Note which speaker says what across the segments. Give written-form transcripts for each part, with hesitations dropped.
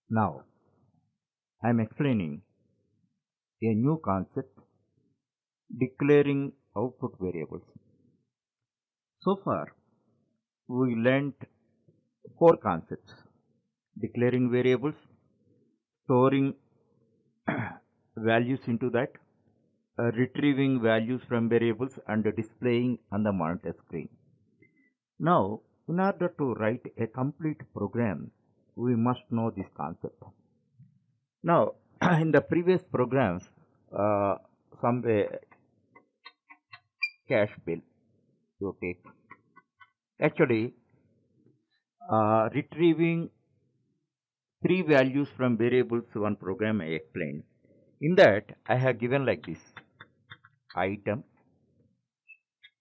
Speaker 1: Now, I am explaining a new concept, declaring output variables. So far, we learnt four concepts: declaring variables, storing values into that, retrieving values from variables, and displaying on the monitor screen. Now, in order to write a complete program, we must know this concept. Now, in the previous programs, some cash bill you take. Actually, retrieving three values from variables, one program I explained. In that, I have given like this: item,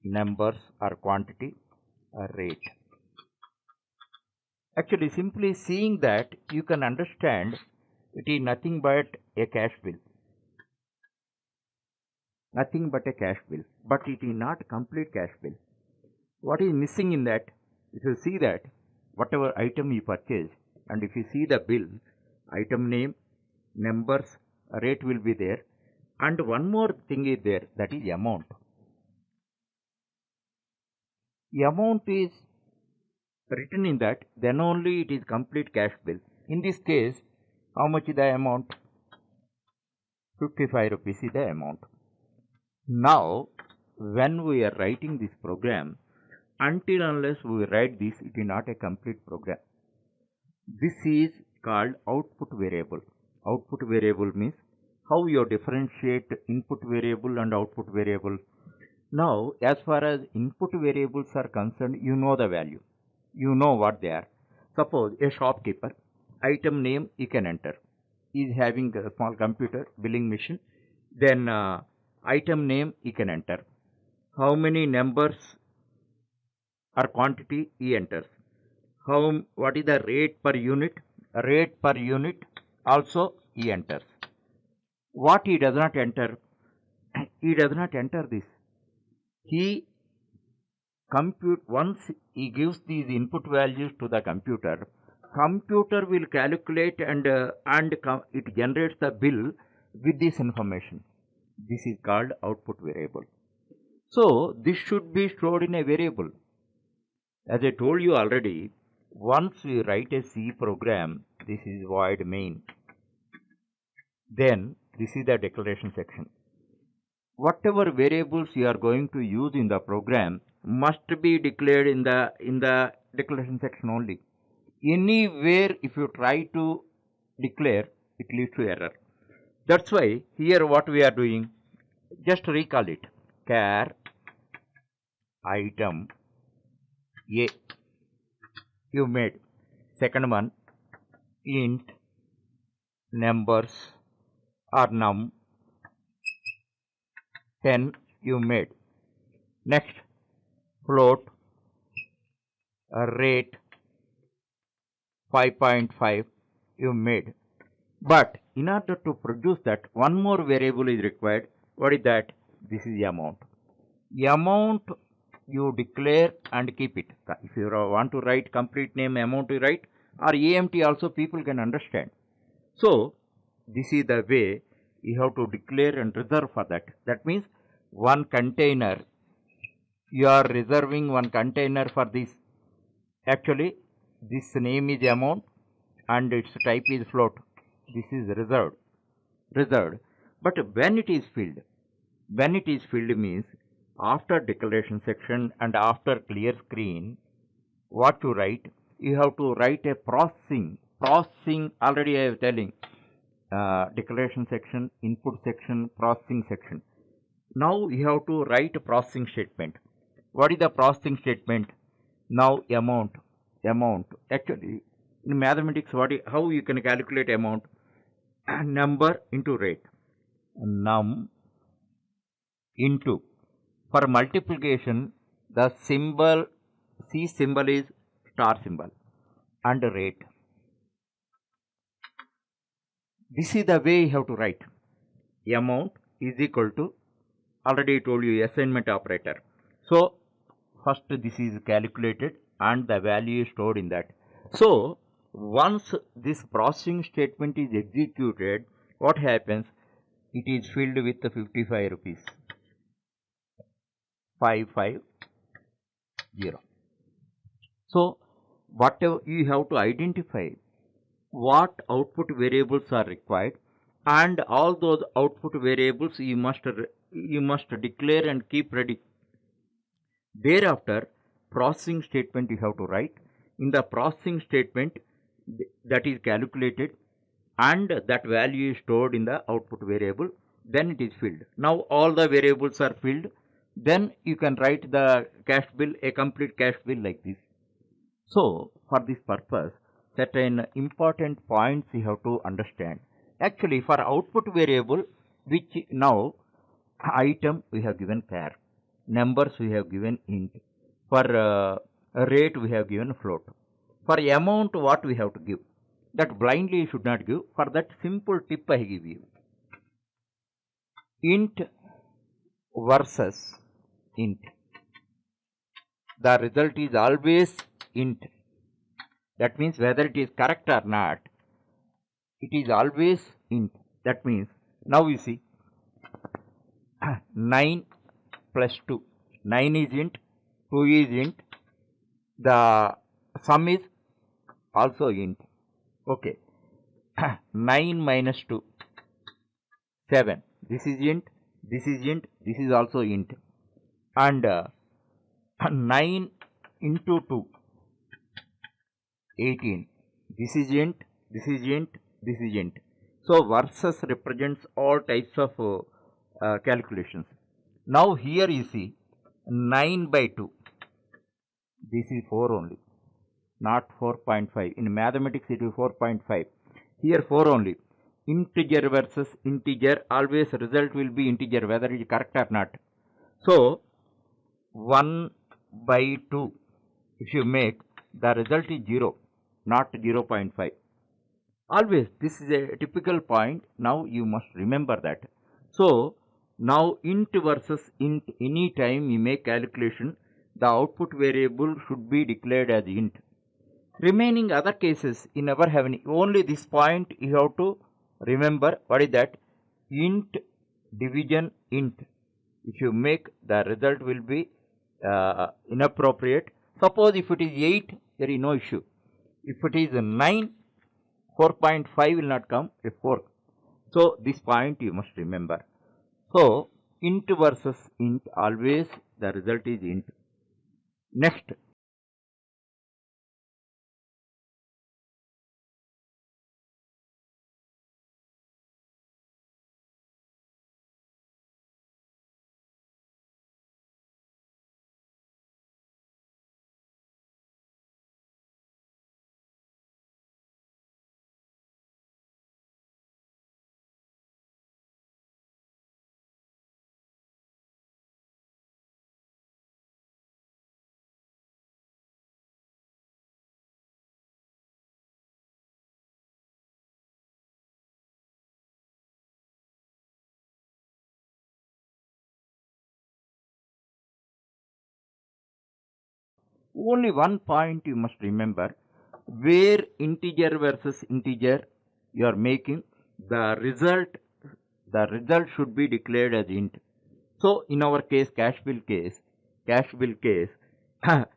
Speaker 1: numbers or quantity, or rate. Actually, simply seeing that, you can understand it is nothing but a cash bill. Nothing but a cash bill. But it is not complete cash bill. What is missing in that? If you see that, whatever item you purchase, and if you see the bill, item name, numbers, rate will be there, and one more thing is there, that is amount. The amount is written in that, then only it is complete cash bill. In this case, how much is the amount? 55 rupees is the amount. Now, when we are writing this program, until unless we write this, it is not a complete program. This is called output variable. Output variable means how you differentiate input variable and output variable. Now, as far as input variables are concerned, you know the value. You know what they are. Suppose a shopkeeper, item name you can enter. He is having a small computer, billing machine. Then item name he can enter. How many numbers or quantity he enters. What is the rate per unit? Rate per unit also he enters. What he does not enter? He does not enter this. He compute once he gives these input values to the computer. Computer will calculate and it generates the bill with this information. This is called output variable. So this should be stored in a variable. As I told you already, once we write a C program, this is void main. Then this is the declaration section. Whatever variables you are going to use in the program must be declared in the declaration section only. Anywhere if you try to declare, it leads to error. That's why here what we are doing, just recall it. Char item A you made. Second one, int numbers or num 10 you made. Next, float rate 5.5 you made. But in order to produce that, one more variable is required. What is that? This is the amount. The amount you declare and keep it. If you want to write complete name, amount you write, or AMT also people can understand. So, this is the way you have to declare and reserve for that. That means one container, you are reserving one container for this. Actually, this name is amount and its type is float. This is reserved. Reserved. But when it is filled means after declaration section and after clear screen, what to write? You have to write a processing. Processing, already I am telling, declaration section, input section, processing section. Now you have to write a processing statement. What is the processing statement? Now amount. Actually, in mathematics, how you can calculate amount? Number into rate. Num into. For multiplication, the symbol, C symbol is star symbol, and rate. This is the way you have to write. Amount is equal to, already told you, assignment operator. So, first this is calculated and the value is stored in that. So, once this processing statement is executed, what happens? It is filled with the 55 rupees. 550. So whatever you have to identify what output variables are required, and all those output variables you must declare and keep ready. Thereafter, processing statement you have to write. In the processing statement, that is calculated and that value is stored in the output variable, then it is filled. Now all the variables are filled, then you can write the cash bill, a complete cash bill like this. So for this purpose, certain important points you have to understand. Actually, for output variable, which now item we have given char, numbers we have given int, for rate we have given float. For amount, what we have to give? That blindly you should not give. For that simple tip I give you. Int versus int. The result is always int. That means whether it is correct or not, it is always int. That means now you see 9 plus 2. 9 is int, 2 is int, the sum is also int. Okay. 9 minus 2, 7. This is int, this is int, this is also int. And 9 into 2, 18. This is int, this is int, this is int. So versus represents all types of calculations. Now here you see 9 by 2. This is 4 only, not 4.5. In mathematics it is 4.5. Here 4 only. Integer versus integer, always result will be integer whether it is correct or not. So 1 by 2, if you make, the result is 0, not 0.5. Always this is a typical point. Now you must remember that. So now int versus int, any time you make calculation, the output variable should be declared as int. Remaining other cases you never have any. Only this point you have to remember. What is that? Int division int. If you make, the result will be inappropriate. Suppose if it is 8, there is no issue. If it is 9, 4.5 will not come, a 4. So this point you must remember. So int versus int, always the result is int. Next, only one point you must remember. Where integer versus integer you are making, the result should be declared as int. So in our case, cash bill case,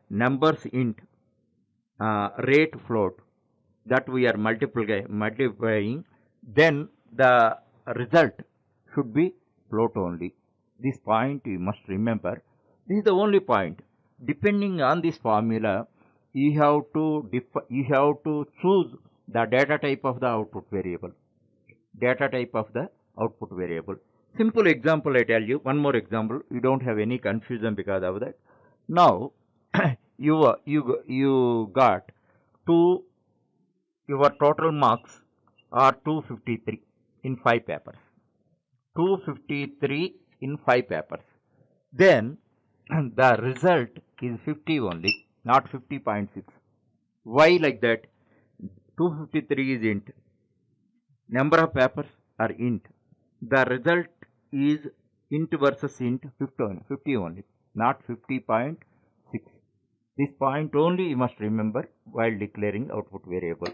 Speaker 1: numbers int, rate float, that we are multiplying, then the result should be float only. This point you must remember. This is the only point. Depending on this formula, you have to choose the data type of the output variable. Simple example I tell you. One more example. You don't have any confusion because of that. Now you got your total marks are 253 in 5 papers. 253 in 5 papers. Then the result is 50 only, not 50.6. Why like that? 253 is int. Number of papers are int. The result is int versus int, 50 only, not 50.6. This point only you must remember while declaring output variable.